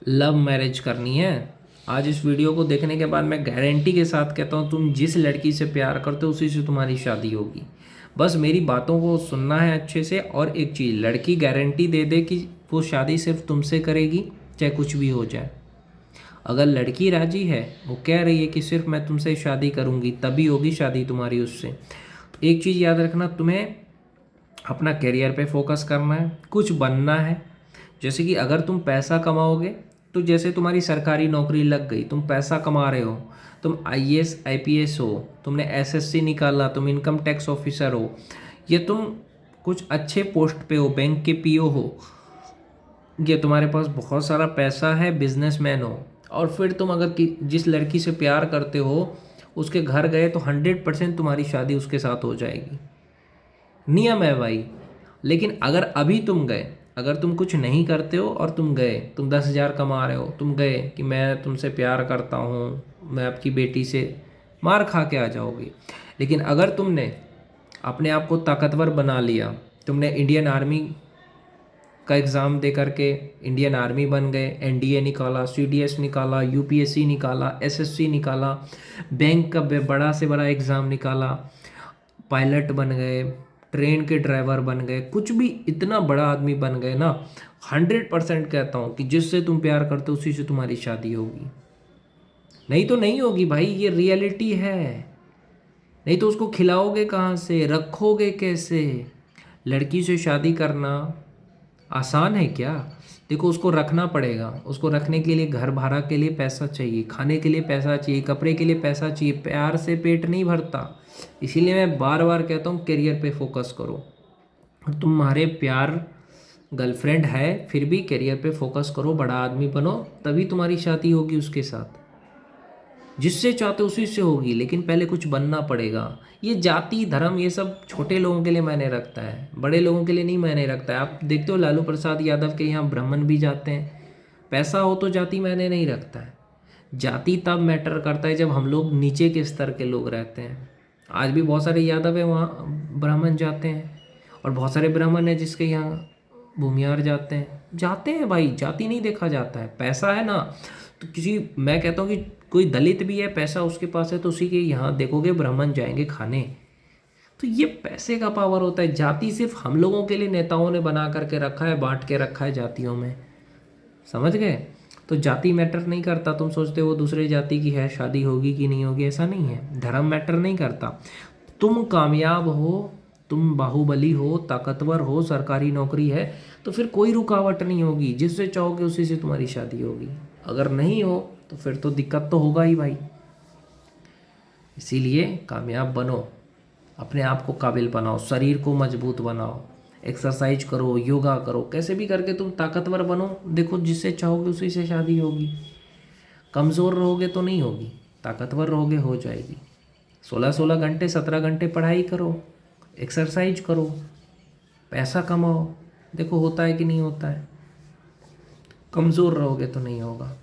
Love marriage करनी है। आज इस वीडियो को देखने के बाद मैं गारंटी के साथ कहता हूँ, तुम जिस लड़की से प्यार करते हो उसी से तुम्हारी शादी होगी। बस मेरी बातों को सुनना है अच्छे से। और एक चीज़, लड़की गारंटी दे दे कि वो शादी सिर्फ तुमसे करेगी, चाहे कुछ भी हो जाए। अगर लड़की राजी है, वो कह रही है कि सिर्फ मैं तुमसे शादी करूँगी, तभी होगी शादी तुम्हारी उससे। तो एक चीज़ याद रखना, तुम्हें अपना करियर पे फोकस करना है, कुछ बनना है। जैसे कि अगर तुम पैसा कमाओगे, तो जैसे तुम्हारी सरकारी नौकरी लग गई, तुम पैसा कमा रहे हो, तुम आईएएस आईपीएस हो, तुमने एसएससी निकाला, तुम इनकम टैक्स ऑफिसर हो, ये तुम कुछ अच्छे पोस्ट पे हो, बैंक के पीओ हो, ये तुम्हारे पास बहुत सारा पैसा है, बिजनेसमैन हो, और फिर तुम अगर जिस लड़की से प्यार करते हो उसके घर गए, तो 100% तुम्हारी शादी उसके साथ हो जाएगी। नियम है भाई। लेकिन अगर अभी तुम गए, अगर तुम कुछ नहीं करते हो और तुम गए, तुम 10,000 कमा रहे हो, तुम गए कि मैं तुमसे प्यार करता हूँ, मैं आपकी बेटी से, मार खा के आ जाओगे। लेकिन अगर तुमने अपने आप को ताकतवर बना लिया, तुमने इंडियन आर्मी का एग्ज़ाम दे करके इंडियन आर्मी बन गए, एनडीए निकाला, सीडीएस निकाला, यूपीएससी निकाला, एसएससी निकाला, बैंक का बड़ा से बड़ा एग्ज़ाम निकाला, पायलट बन गए, ट्रेन के ड्राइवर बन गए, कुछ भी इतना बड़ा आदमी बन गए ना, 100% कहता हूँ कि जिससे तुम प्यार करते हो उसी से तुम्हारी शादी होगी। नहीं तो नहीं होगी भाई, ये रियलिटी है। नहीं तो उसको खिलाओगे कहाँ से, रखोगे कैसे? लड़की से शादी करना आसान है क्या? देखो, उसको रखना पड़ेगा, उसको रखने के लिए घर भाड़ा के लिए पैसा चाहिए, खाने के लिए पैसा चाहिए, कपड़े के लिए पैसा चाहिए। प्यार से पेट नहीं भरता। इसीलिए मैं बार बार कहता हूँ, करियर पे फोकस करो। और तुम्हारे प्यार गर्लफ्रेंड है, फिर भी करियर पे फोकस करो, बड़ा आदमी बनो, तभी तुम्हारी शादी होगी उसके साथ। जिससे चाहते उसी से होगी, लेकिन पहले कुछ बनना पड़ेगा। ये जाति धर्म ये सब छोटे लोगों के लिए मायने रखता है, बड़े लोगों के लिए नहीं मायने रखता है। आप देखते हो लालू प्रसाद यादव के यहाँ ब्राह्मण भी जाते हैं। पैसा हो तो जाति मायने नहीं रखता है। जाति तब मैटर करता है जब हम लोग नीचे के स्तर के लोग रहते हैं। आज भी बहुत सारे यादव है वहाँ ब्राह्मण जाते हैं, और बहुत सारे ब्राह्मण हैं जिसके यहाँ भूमियार जाते हैं भाई, जाति नहीं देखा जाता है। पैसा है ना, तो किसी, मैं कहता हूँ कि कोई दलित भी है, पैसा उसके पास है, तो उसी के यहाँ देखोगे ब्राह्मण जाएंगे खाने। तो ये पैसे का पावर होता है। जाति सिर्फ हम लोगों के लिए नेताओं ने बना करके रखा है, बांट के रखा है जातियों में। समझ गए? तो जाति मैटर नहीं करता। तुम सोचते हो दूसरे जाति की है, शादी होगी कि नहीं होगी, ऐसा नहीं है। धर्म मैटर नहीं करता। तुम कामयाब हो, तुम बाहुबली हो, ताकतवर हो, सरकारी नौकरी है, तो फिर कोई रुकावट नहीं होगी। जिससे चाहोगे उसी से तुम्हारी शादी होगी। अगर नहीं हो तो फिर तो दिक्कत तो होगा ही भाई। इसीलिए कामयाब बनो, अपने आप को काबिल बनाओ, शरीर को मजबूत बनाओ, एक्सरसाइज करो, योगा करो, कैसे भी करके तुम ताकतवर बनो। देखो, जिससे चाहोगे उसी से शादी होगी। कमज़ोर रहोगे तो नहीं होगी, ताकतवर रहोगे हो जाएगी। 16-16 घंटे 17 घंटे पढ़ाई करो, एक्सरसाइज करो, पैसा कमाओ। देखो होता है कि नहीं होता है। कमज़ोर रहोगे तो नहीं होगा।